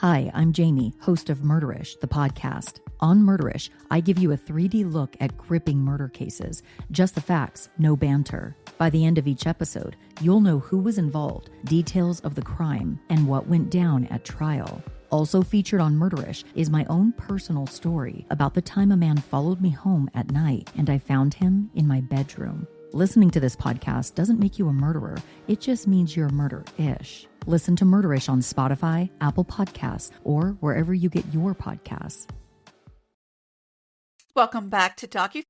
Hi, I'm Jamie, host of Murderish, the podcast. On Murderish, I give you a 3D look at gripping murder cases. Just the facts, no banter. By the end of each episode, you'll know who was involved, details of the crime, and what went down at trial. Also featured on Murderish is my own personal story about the time a man followed me home at night and I found him in my bedroom. Listening to this podcast doesn't make you a murderer. It just means you're murder-ish. Listen to Murderish on Spotify, Apple Podcasts, or wherever you get your podcasts. Welcome back to DOCUFILES,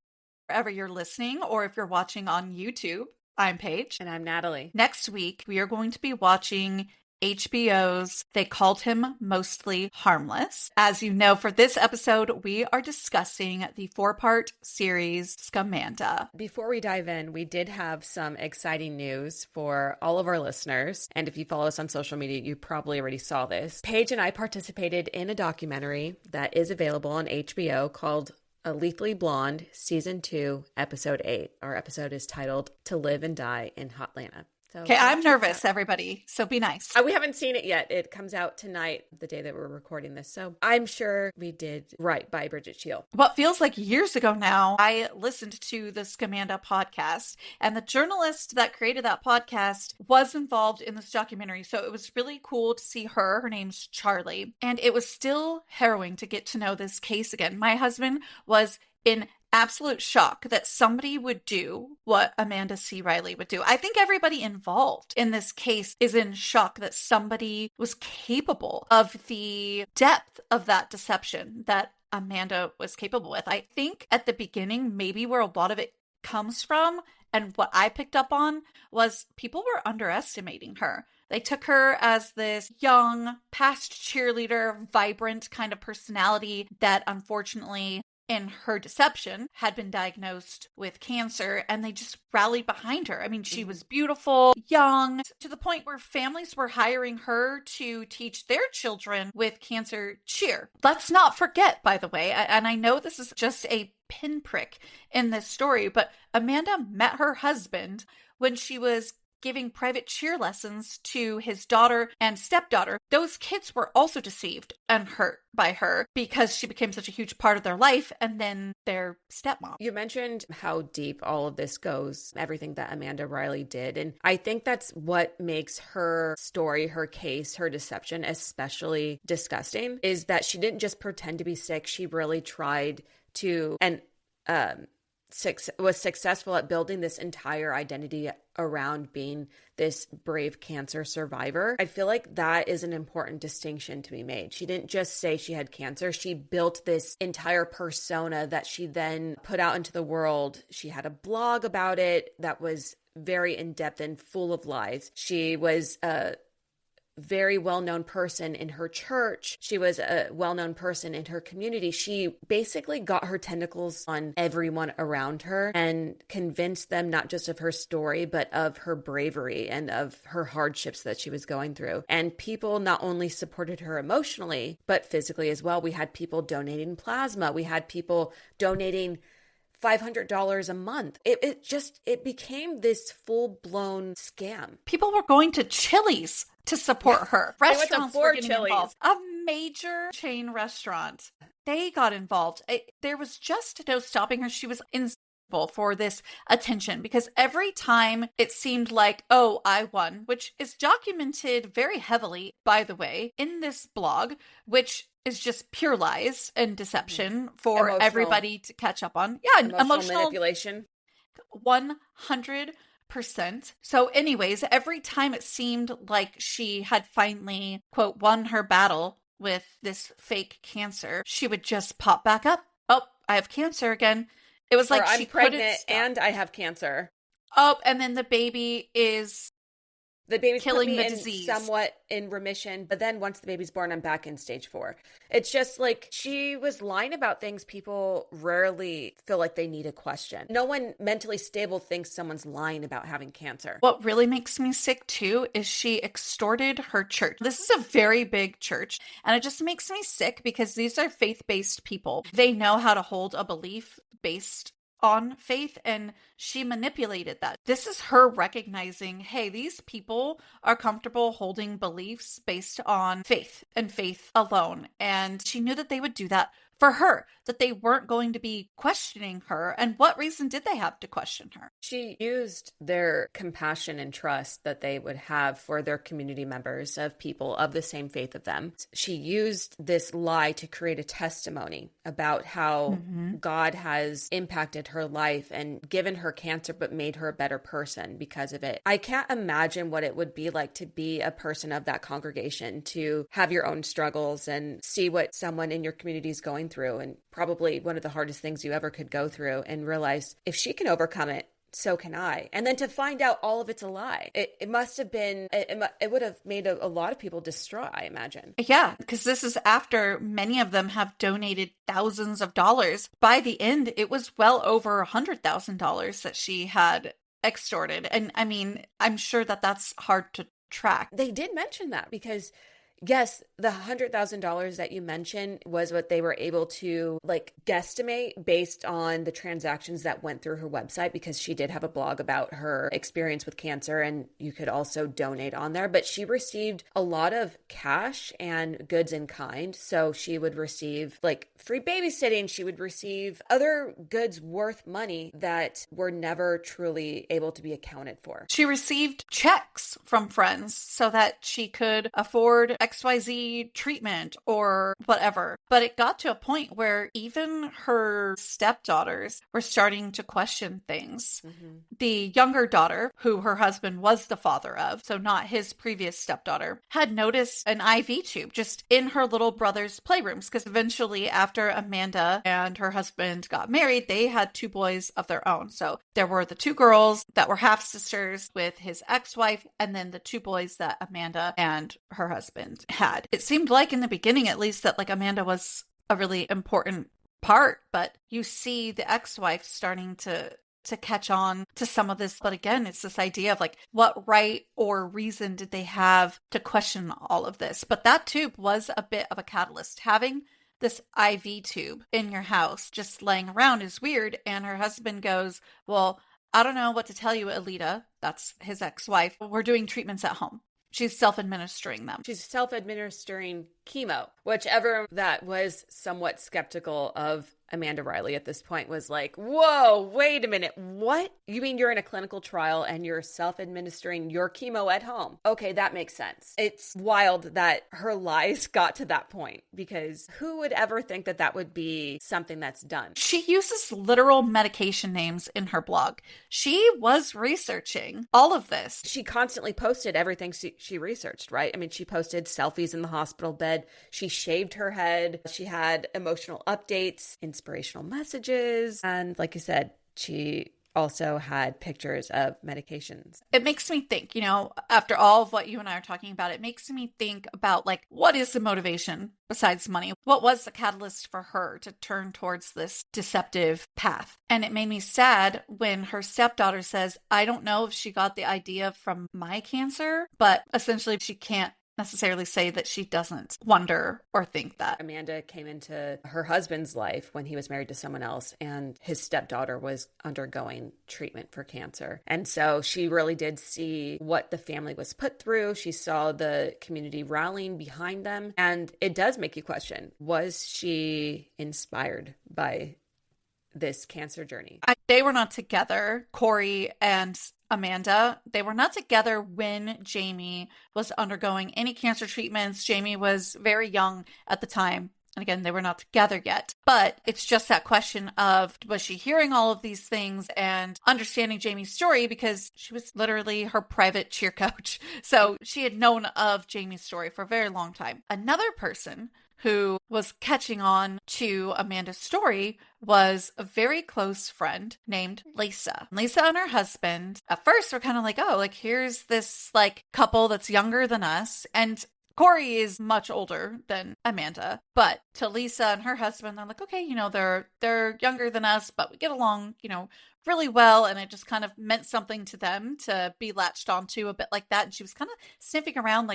wherever you're listening or if you're watching on YouTube. I'm Paige. And I'm Natalie. Next week, we are going to be watching HBO's They Called Him Mostly Harmless. As you know, for this episode, we are discussing the 4-part series Scamanda. Before we dive in, we did have some exciting news for all of our listeners. And if you follow us on social media, you probably already saw this. Paige and I participated in a documentary that is available on HBO called A Lethally Blonde, Season 2, Episode 8. Our episode is titled To Live and Die in Hotlanta. So okay, I'm nervous, everybody, so be nice. We haven't seen it yet. It comes out tonight, the day that we're recording this. So I'm sure we did right by Bridget Shield. What feels like years ago now, I listened to the Scamanda podcast, and the journalist that created that podcast was involved in this documentary. So it was really cool to see her. Her name's Charlie. And it was still harrowing to get to know this case again. My husband was in absolute shock that somebody would do what Amanda C. Riley would do. I think everybody involved in this case is in shock that somebody was capable of the depth of that deception that Amanda was capable with. I think at the beginning, maybe where a lot of it comes from, and what I picked up on, was people were underestimating her. They took her as this young, past cheerleader, vibrant kind of personality that unfortunately, in her deception, had been diagnosed with cancer, and they just rallied behind her. I mean, she was beautiful, young, to the point where families were hiring her to teach their children with cancer cheer. Let's not forget, by the way, and I know this is just a pinprick in this story, but Amanda met her husband when she was giving private cheer lessons to his daughter and stepdaughter. Those kids were also deceived and hurt by her because she became such a huge part of their life, and then their stepmom. You mentioned how deep all of this goes, everything that Amanda Riley did. And I think that's what makes her story, her case, her deception especially disgusting, is that she didn't just pretend to be sick. She really tried to, and was successful at building this entire identity around being this brave cancer survivor. I feel like that is an important distinction to be made. She didn't just say she had cancer. She built this entire persona that she then put out into the world. She had a blog about it that was very in-depth and full of lies. She was a very well-known person in her church. She was a well-known person in her community. She basically got her tentacles on everyone around her and convinced them not just of her story, but of her bravery and of her hardships that she was going through. And people not only supported her emotionally, but physically as well. We had people donating plasma. We had people donating $500 a month. It became this full-blown scam. People were going to Chili's to support her. Restaurants were getting involved. A major chain restaurant. They got involved. There was just no stopping her. She was inseparable for this attention because every time it seemed like, oh, I won, which is documented very heavily, by the way, in this blog, which is just pure lies and deception for everybody to catch up on. Yeah, emotional manipulation. 100%. So anyways, every time it seemed like she had finally, quote, won her battle with this fake cancer, she would just pop back up. Oh, I have cancer again. It was like I'm pregnant and I have cancer. Oh, and then the baby's killing the disease. Somewhat in remission, but then once the baby's born, I'm back in stage 4. It's just like she was lying about things people rarely feel like they need a question. No one mentally stable thinks someone's lying about having cancer. What really makes me sick too is she extorted her church. This is a very big church, and it just makes me sick because these are faith-based people. They know how to hold a belief based on faith, and she manipulated that. This is her recognizing, hey, these people are comfortable holding beliefs based on faith and faith alone. And she knew that they would do that for her, that they weren't going to be questioning her. And what reason did they have to question her? She used their compassion and trust that they would have for their community members of people of the same faith of them. She used this lie to create a testimony about how God has impacted her life and given her cancer, but made her a better person because of it. I can't imagine what it would be like to be a person of that congregation, to have your own struggles and see what someone in your community is going through, and probably one of the hardest things you ever could go through, and realize if she can overcome it, so can I. And then to find out all of it's a lie. It must have been, it would have made a lot of people distraught, I imagine. Yeah, because this is after many of them have donated thousands of dollars. By the end, it was well over $100,000 that she had extorted. And I mean, I'm sure that that's hard to track. They did mention that because yes, the $100,000 that you mentioned was what they were able to guesstimate based on the transactions that went through her website, because she did have a blog about her experience with cancer and you could also donate on there. But she received a lot of cash and goods in kind. So she would receive free babysitting. She would receive other goods worth money that were never truly able to be accounted for. She received checks from friends so that she could afford XYZ treatment or whatever. But it got to a point where even her stepdaughters were starting to question things. The younger daughter, who her husband was the father of, so not his previous stepdaughter, had noticed an IV tube just in her little brother's playrooms, because eventually after Amanda and her husband got married, they had 2 boys of their own. So there were the 2 girls that were half sisters with his ex-wife, and then the 2 boys that Amanda and her husband had. It seemed like in the beginning, at least, that Amanda was a really important part, but you see the ex-wife starting to catch on to some of this. But again, it's this idea of what right or reason did they have to question all of this? But that tube was a bit of a catalyst. Having this IV tube in your house just laying around is weird. And her husband goes, well, I don't know what to tell you, Alita. That's his ex-wife. We're doing treatments at home. She's self-administering them. She's self-administering chemo, whichever that was somewhat skeptical of Amanda Riley at this point was like, whoa, wait a minute. What? You mean you're in a clinical trial and you're self-administering your chemo at home? Okay, that makes sense. It's wild that her lies got to that point, because who would ever think that that would be something that's done? She uses literal medication names in her blog. She was researching all of this. She constantly posted everything she researched, right? I mean, she posted selfies in the hospital bed. She shaved her head. She had emotional updates, inspirational messages. And like I said, she also had pictures of medications. It makes me think, after all of what you and I are talking about, it makes me think about what is the motivation besides money? What was the catalyst for her to turn towards this deceptive path? And it made me sad when her stepdaughter says, I don't know if she got the idea from my cancer, but essentially she can't necessarily say that she doesn't wonder or think that. Amanda came into her husband's life when he was married to someone else, and his stepdaughter was undergoing treatment for cancer. And so she really did see what the family was put through. She saw the community rallying behind them. And it does make you question, was she inspired by this cancer journey? They were not together, Corey and Amanda. They were not together when Jamie was undergoing any cancer treatments. Jamie was very young at the time. And again, they were not together yet. But it's just that question of, was she hearing all of these things and understanding Jamie's story, because she was literally her private cheer coach. So she had known of Jamie's story for a very long time. Another person who was catching on to Amanda's story was a very close friend named Lisa. Lisa and her husband at first were kind of like, oh, here's this couple that's younger than us. And Corey is much older than Amanda, but to Lisa and her husband, they're like, okay, they're younger than us, but we get along, really well. And it just kind of meant something to them to be latched onto a bit like that. And she was kind of sniffing around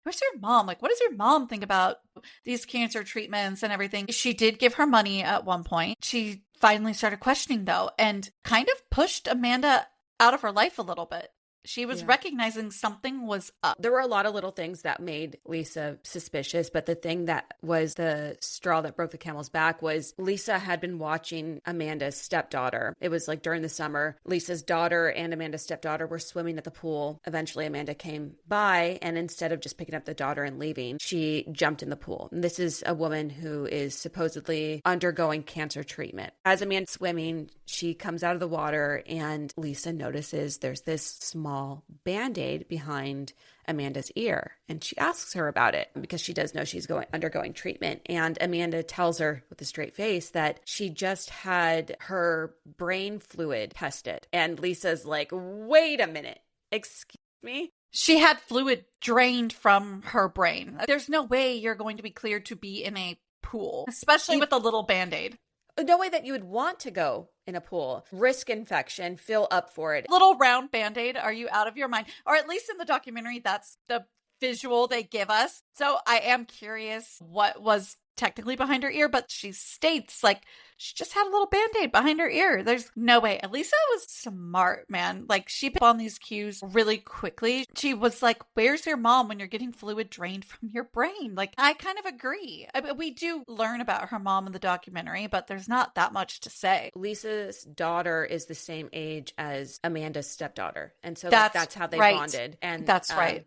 where's your mom? What does your mom think about these cancer treatments and everything? She did give her money at one point. She finally started questioning, though, and kind of pushed Amanda out of her life a little bit. She was recognizing something was up. There were a lot of little things that made Lisa suspicious, but the thing that was the straw that broke the camel's back was Lisa had been watching Amanda's stepdaughter. It was like during the summer, Lisa's daughter and Amanda's stepdaughter were swimming at the pool. Eventually, Amanda came by, and instead of just picking up the daughter and leaving, she jumped in the pool. And this is a woman who is supposedly undergoing cancer treatment. As Amanda's swimming, she comes out of the water, and Lisa notices there's this small Band-Aid behind Amanda's ear, and she asks her about it because she does know she's undergoing treatment. And Amanda tells her with a straight face that she just had her brain fluid tested. And Lisa's like, wait a minute, excuse me? She had fluid drained from her brain. There's no way you're going to be cleared to be in a pool, especially with a little Band-Aid. No way that you would want to go in a pool, risk infection, fill up for it. Little round Band-Aid, are you out of your mind? Or at least in the documentary, that's the visual they give us. So I am curious what was technically behind her ear, but she states like she just had a little Band-Aid behind her ear. There's no way. Lisa was smart, man. Like she picked up on these cues really quickly. She was like, where's your mom when you're getting fluid drained from your brain? Like I kind of agree. I mean, we do learn about her mom in the documentary, but there's not that much to say. Lisa's daughter is the same age as Amanda's stepdaughter. And so that's how they bonded. And that's right.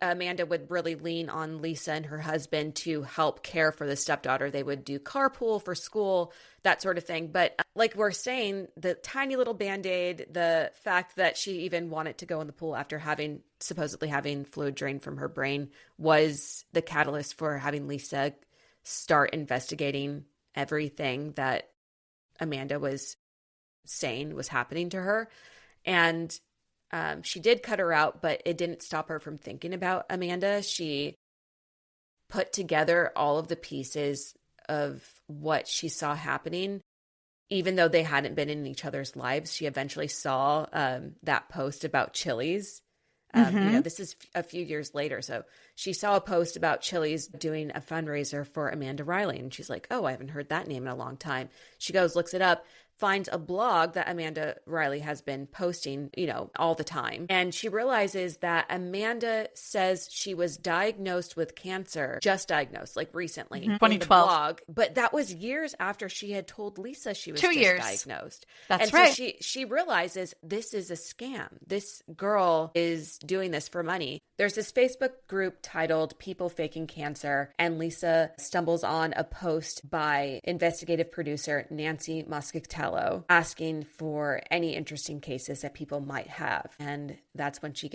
Amanda would really lean on Lisa and her husband to help care for the stepdaughter. They would do carpool for school, that sort of thing. But like we're saying, the tiny little Band-Aid, the fact that she even wanted to go in the pool after supposedly having fluid drained from her brain was the catalyst for having Lisa start investigating everything that Amanda was saying was happening to her. And she did cut her out, but it didn't stop her from thinking about Amanda. She put together all of the pieces of what she saw happening. Even though they hadn't been in each other's lives, she eventually saw that post about Chili's. This is a few years later. So she saw a post about Chili's doing a fundraiser for Amanda Riley. And she's like, oh, I haven't heard that name in a long time. She goes, looks it up, finds a blog that Amanda Riley has been posting, all the time. And she realizes that Amanda says she was diagnosed with cancer, just diagnosed, like recently, 2012. in the blog. But that was years after she had told Lisa she was 2 years. diagnosed. That's and right. So she realizes this is a scam. This girl is doing this for money. There's this Facebook group titled People Faking Cancer, and Lisa stumbles on a post by investigative producer Nancy Moscatello asking for any interesting cases that people might have. And that's when she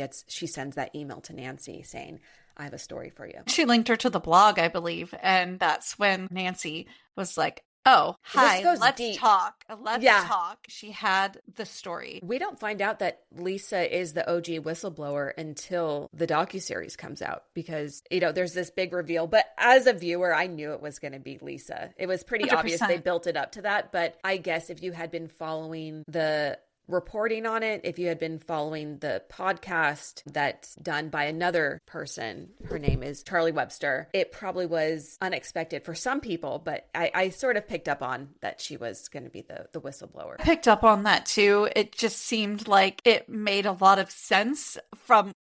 sends that email to Nancy saying, I have a story for you. She linked her to the blog, I believe. And that's when Nancy was like, oh, hi, let's deep. talk. Let's talk. She had the story. We don't find out that Lisa is the OG whistleblower until the docuseries comes out because, there's this big reveal. But as a viewer, I knew it was going to be Lisa. It was pretty 100%. obvious they built it up to that. But I guess if you had been following the reporting on it, if you had been following the podcast that's done by another person, her name is Charlie Webster, it probably was unexpected for some people, but I sort of picked up on that she was going to be the whistleblower. I picked up on that too. It just seemed like it made a lot of sense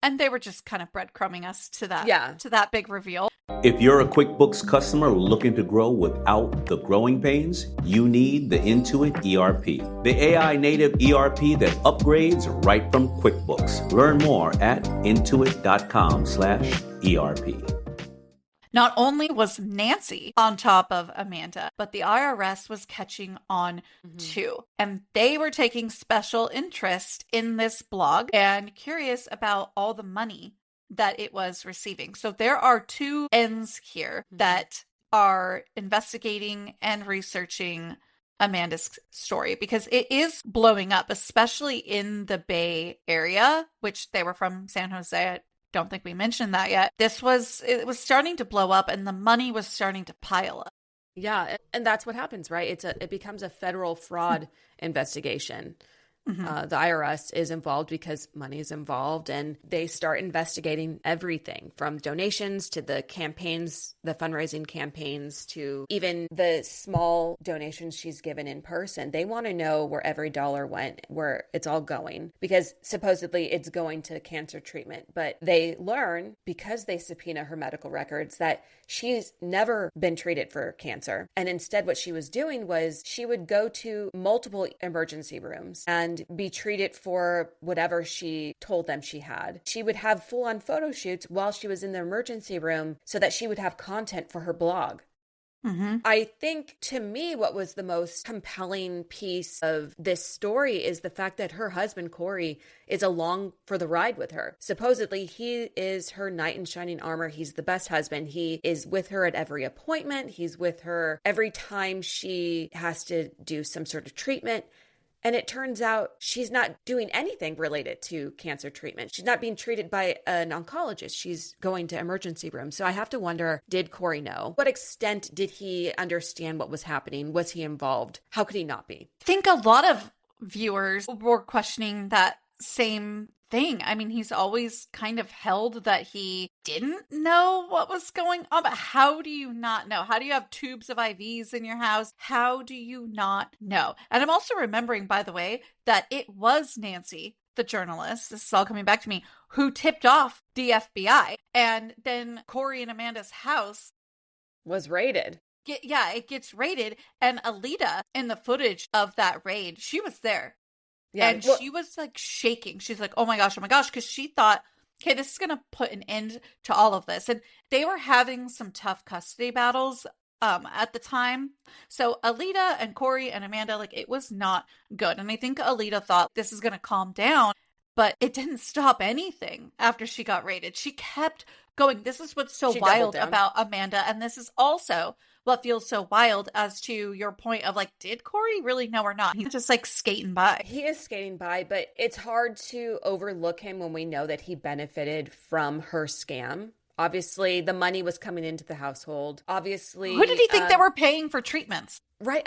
and they were just kind of breadcrumbing us to that big reveal. If you're a QuickBooks customer looking to grow without the growing pains, you need the Intuit ERP, the AI native ERP that upgrades right from QuickBooks. Learn more at intuit.com/ERP. Not only was Nancy on top of Amanda, but the IRS was catching on too. And they were taking special interest in this blog and curious about all the money that it was receiving. So there are two ends here that are investigating and researching Amanda's story because it is blowing up, especially in the Bay Area, which they were from San Jose. I don't think we mentioned that yet. It was starting to blow up and the money was starting to pile up. Yeah, and that's what happens, right? It becomes a federal fraud investigation. The IRS is involved because money is involved, and they start investigating everything from donations to the campaigns, the fundraising campaigns, to even the small donations she's given in person. They want to know where every dollar went, where it's all going, because supposedly it's going to cancer treatment. But they learn, because they subpoena her medical records, that she's never been treated for cancer. And instead, what she was doing was she would go to multiple emergency rooms and be treated for whatever she told them she had. She would have full-on photo shoots while she was in the emergency room so that she would have content for her blog. I think, to me, what was the most compelling piece of this story is the fact that her husband, Corey, is along for the ride with her. Supposedly, he is her knight in shining armor. He's the best husband. He is with her at every appointment. He's with her every time she has to do some sort of treatment. And it turns out she's not doing anything related to cancer treatment. She's not being treated by an oncologist. She's going to emergency rooms. So I have to wonder, did Corey know? What extent did he understand what was happening? Was he involved? How could he not be? I think a lot of viewers were questioning that same thing. I mean, he's always kind of held that he didn't know what was going on, but how do you not know? How do you have tubes of IVs in your house? How do you not know? And I'm also remembering, by the way, that it was Nancy, the journalist, this is all coming back to me, who tipped off the FBI. And then Corey and Amanda's house was raided. It gets raided. And Alita, in the footage of that raid, she was there. Yeah, and she was like shaking. She's like, oh my gosh, because she thought, okay, this is going to put an end to all of this. And they were having some tough custody battles at the time. So Alita and Corey and Amanda, like, it was not good. And I think Alita thought this is going to calm down, but it didn't stop anything after she got raided. She kept going. This is what's so wild about Amanda. And this is also what feels so wild, as to your point of like, did Corey really know or not? He's just like skating by. He is skating by, but it's hard to overlook him when we know that he benefited from her scam. Obviously, the money was coming into the household. Obviously, who did he think they were paying for treatments? Right.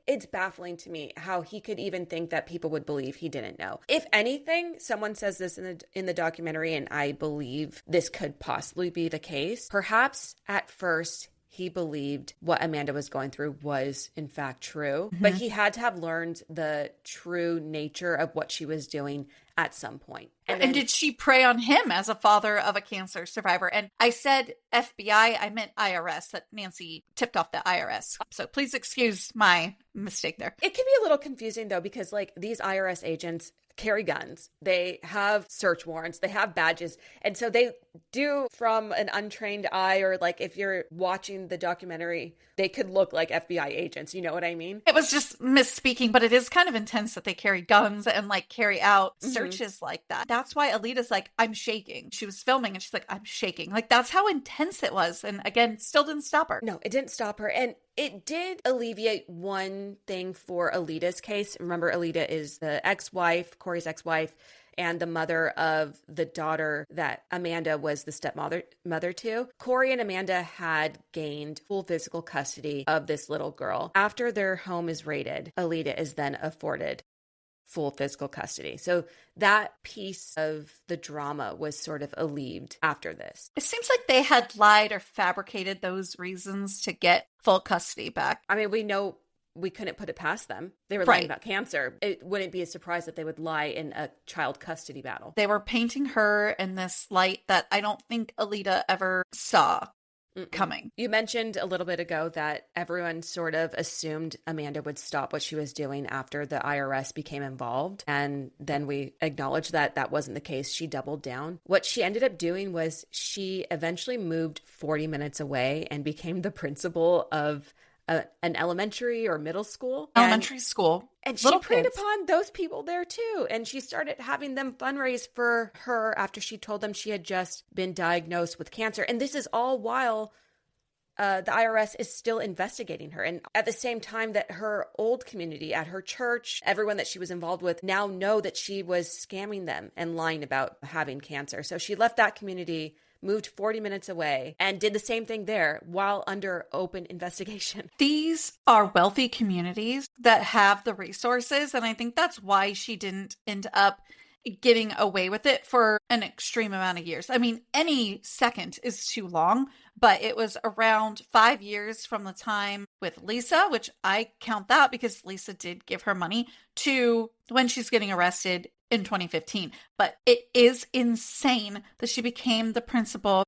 It's baffling to me how he could even think that people would believe he didn't know. If anything, someone says this in the documentary, and I believe this could possibly be the case. Perhaps at first he believed what Amanda was going through was in fact true, but he had to have learned the true nature of what she was doing at some point. And did she prey on him as a father of a cancer survivor? And I said FBI, I meant IRS, that Nancy tipped off the IRS. So please excuse my mistake there. It can be a little confusing though, because like these IRS agents carry guns, they have search warrants, they have badges. And so they do, from an untrained eye, or like if you're watching the documentary, they could look like FBI agents. You know what I mean? It was just misspeaking, but it is kind of intense that they carry guns and like carry out searches like that. That's why Alita's like, I'm shaking. She was filming and she's like, I'm shaking. Like, that's how intense it was. And again, still didn't stop her. No, it didn't stop her. And it did alleviate one thing for Alita's case. Remember, Alita is the ex-wife, Corey's ex-wife, and the mother of the daughter that Amanda was the stepmother to. Corey and Amanda had gained full physical custody of this little girl. After their home is raided, Alita is then afforded full physical custody. So that piece of the drama was sort of alleviated after this. It seems like they had lied or fabricated those reasons to get full custody back. I mean, we know we couldn't put it past them. They were lying about cancer. It wouldn't be a surprise that they would lie in a child custody battle. They were painting her in this light that I don't think Alita ever saw coming. You mentioned a little bit ago that everyone sort of assumed Amanda would stop what she was doing after the IRS became involved. And then we acknowledged that that wasn't the case. She doubled down. What she ended up doing was she eventually moved 40 minutes away and became the principal of an elementary or middle school. Elementary school. And she preyed upon those people there too. And she started having them fundraise for her after she told them she had just been diagnosed with cancer. And this is all while the IRS is still investigating her. And at the same time that her old community at her church, everyone that she was involved with now know that she was scamming them and lying about having cancer. So she left that community, moved 40 minutes away and did the same thing there while under open investigation. These are wealthy communities that have the resources, and I think that's why she didn't end up getting away with it for an extreme amount of years. I mean, any second is too long, but it was around 5 years from the time with Lisa, which I count that because Lisa did give her money, to when she's getting arrested in 2015. But it is insane that she became the principal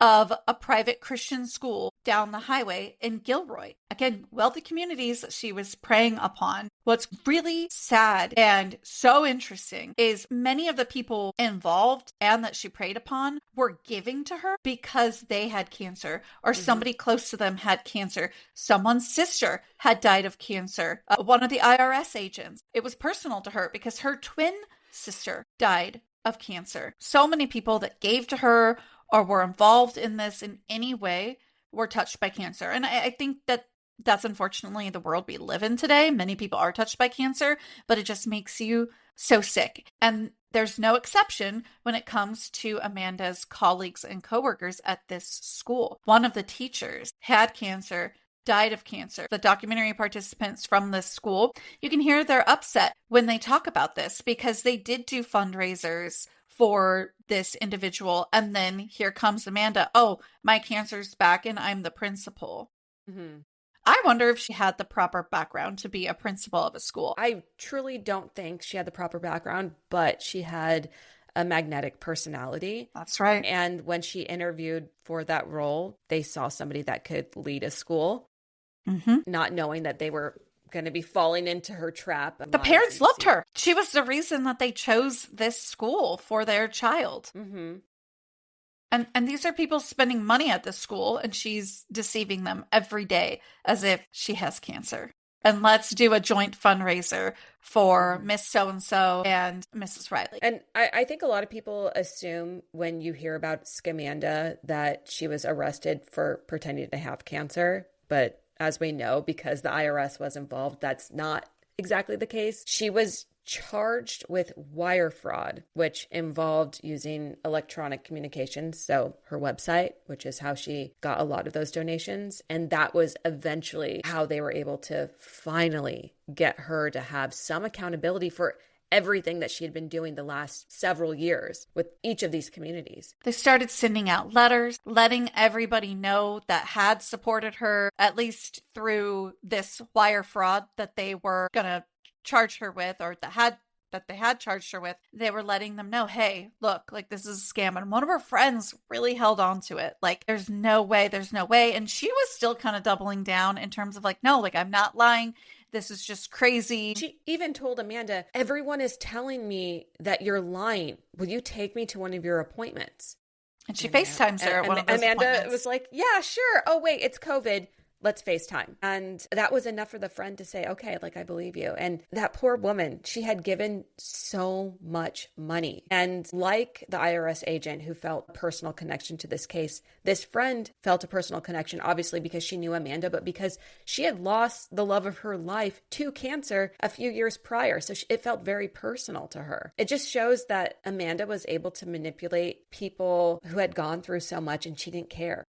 of a private Christian school down the highway in Gilroy. Again, wealthy communities that she was preying upon. What's really sad and so interesting is many of the people involved and that she preyed upon were giving to her because they had cancer or somebody close to them had cancer. Someone's sister had died of cancer. One of the IRS agents, it was personal to her because her twin sister died of cancer. So many people that gave to her or were involved in this in any way were touched by cancer. And I think that that's unfortunately the world we live in today. Many people are touched by cancer, but it just makes you so sick. And there's no exception when it comes to Amanda's colleagues and coworkers at this school. One of the teachers had cancer, died of cancer. The documentary participants from this school, you can hear they're upset when they talk about this because they did do fundraisers for this individual. And then here comes Amanda. Oh, my cancer's back and I'm the principal. I wonder if she had the proper background to be a principal of a school. I truly don't think she had the proper background, but she had a magnetic personality. That's right. And when she interviewed for that role, they saw somebody that could lead a school, not knowing that they were going to be falling into her trap. The parents loved her. She was the reason that they chose this school for their child. And these are people spending money at this school, and she's deceiving them every day as if she has cancer. And let's do a joint fundraiser for Miss So-and-so and Mrs. Riley. And I think a lot of people assume when you hear about Scamanda that she was arrested for pretending to have cancer. But as we know, because the IRS was involved, that's not exactly the case. She was charged with wire fraud, which involved using electronic communications. So her website, which is how she got a lot of those donations. And that was eventually how they were able to finally get her to have some accountability for everything that she had been doing the last several years with each of these communities. They started sending out letters, letting everybody know that had supported her, at least through this wire fraud that they were going to charge her with, or that they had charged her with. They were letting them know, hey, look, like this is a scam. And one of her friends really held on to it. Like, there's no way. And she was still kind of doubling down in terms of like, no, like I'm not lying. This is just crazy. She even told Amanda, everyone is telling me that you're lying. Will you take me to one of your appointments? And she FaceTimes her at one of those Amanda was like, yeah, sure. Oh, wait, it's COVID. Let's FaceTime. And that was enough for the friend to say, okay, like, I believe you. And that poor woman, she had given so much money. And like the IRS agent who felt a personal connection to this case, this friend felt a personal connection, obviously because she knew Amanda, but because she had lost the love of her life to cancer a few years prior. So it felt very personal to her. It just shows that Amanda was able to manipulate people who had gone through so much and she didn't care.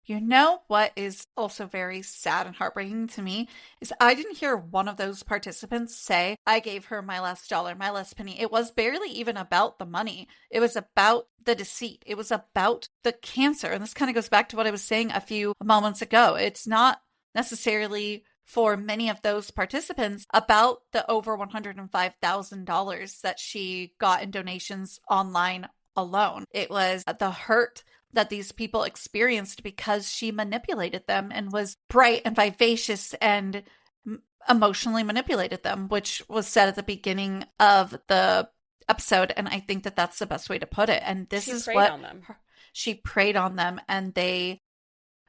You know what is also very sad and heartbreaking to me is I didn't hear one of those participants say, I gave her my last dollar, my last penny. It was barely even about the money. It was about the deceit. It was about the cancer. And this kind of goes back to what I was saying a few moments ago. It's not necessarily for many of those participants about the over $105,000 that she got in donations online alone. It was the hurt that these people experienced because she manipulated them and was bright and vivacious and emotionally manipulated them, which was said at the beginning of the episode. And I think that that's the best way to put it. And this is what she preyed on them, and they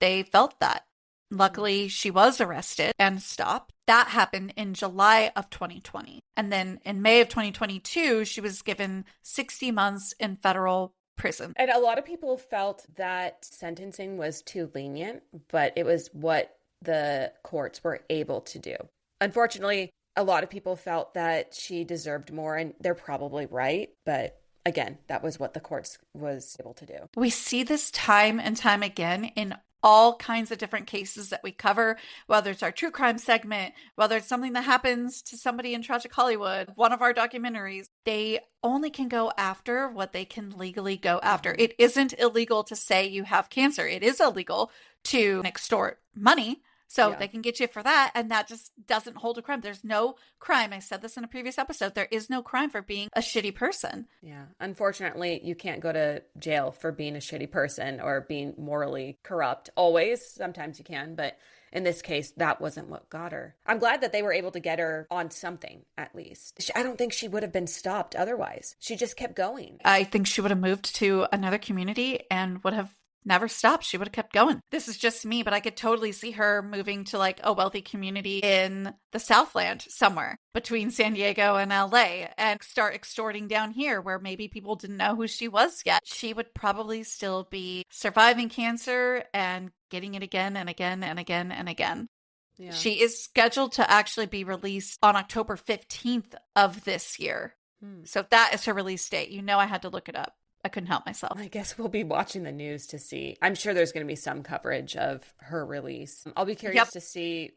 felt that. Luckily, she was arrested and stopped. That happened in July of 2020. And then in May of 2022, she was given 60 months in federal prison. And a lot of people felt that sentencing was too lenient, but it was what the courts were able to do. Unfortunately, a lot of people felt that she deserved more, and they're probably right, but again, that was what the courts was able to do. We see this time and time again in all kinds of different cases that we cover, whether it's our true crime segment, whether it's something that happens to somebody in Tragic Hollywood, one of our documentaries. They only can go after what they can legally go after. It isn't illegal to say you have cancer. It is illegal to extort money. So they can get you for that, and that just doesn't hold a crime. There's no crime. I said this in a previous episode. There is no crime for being a shitty person. Yeah. Unfortunately, you can't go to jail for being a shitty person or being morally corrupt. Always. Sometimes you can, but in this case, that wasn't what got her. I'm glad that they were able to get her on something, at least. I don't think she would have been stopped otherwise. She just kept going. I think she would have moved to another community and would have never stopped. She would have kept going. This is just me, but I could totally see her moving to like a wealthy community in the Southland somewhere between San Diego and LA and start extorting down here where maybe people didn't know who she was yet. She would probably still be surviving cancer and getting it again and again and again and again. Yeah. She is scheduled to actually be released on October 15th of this year. So that is her release date. You know, I had to look it up. I couldn't help myself. I guess we'll be watching the news to see. I'm sure there's going to be some coverage of her release. I'll be curious to see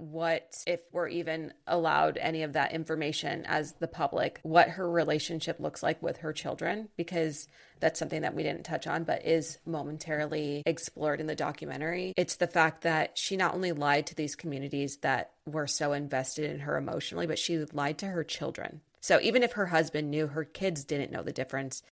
if we're even allowed any of that information as the public, what her relationship looks like with her children, because that's something that we didn't touch on, but is momentarily explored in the documentary. It's the fact that she not only lied to these communities that were so invested in her emotionally, but she lied to her children. So even if her husband knew, her kids didn't know the difference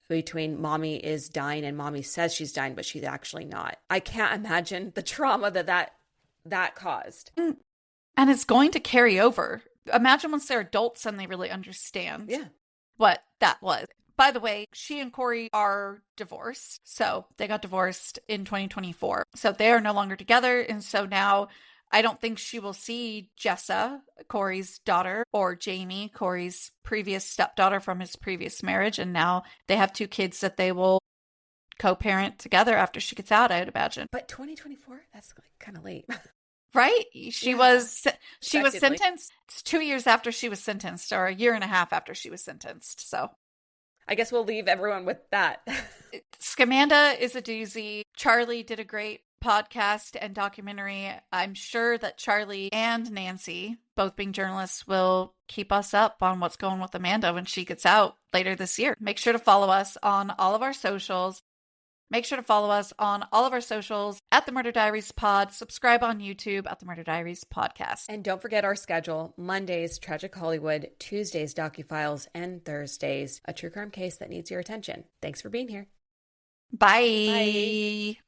between mommy is dying and mommy says she's dying, but she's actually not. I can't imagine the trauma that caused. And it's going to carry over. Imagine once they're adults and they really understand what that was. By the way, she and Corey are divorced. So they got divorced in 2024. So they are no longer together. And so now I don't think she will see Jessa, Corey's daughter, or Jamie, Corey's previous stepdaughter from his previous marriage. And now they have 2 kids that they will co-parent together after she gets out, I'd imagine. But 2024? That's like kind of late. Right? She was sentenced 2 years after she was sentenced, or a year and a half after she was sentenced. So I guess we'll leave everyone with that. Scamanda is a doozy. Charlie did a great podcast and documentary. I'm sure that Charlie and Nancy, both being journalists, will keep us up on what's going with Amanda when she gets out later this year. Make sure to follow us on all of our socials. Make sure to follow us on all of our socials at The Murder Diaries Pod. Subscribe on YouTube at The Murder Diaries Podcast. And don't forget our schedule. Mondays, Tragic Hollywood. Tuesdays, DOCUFILES. And Thursdays, a true crime case that needs your attention. Thanks for being here. Bye. Bye.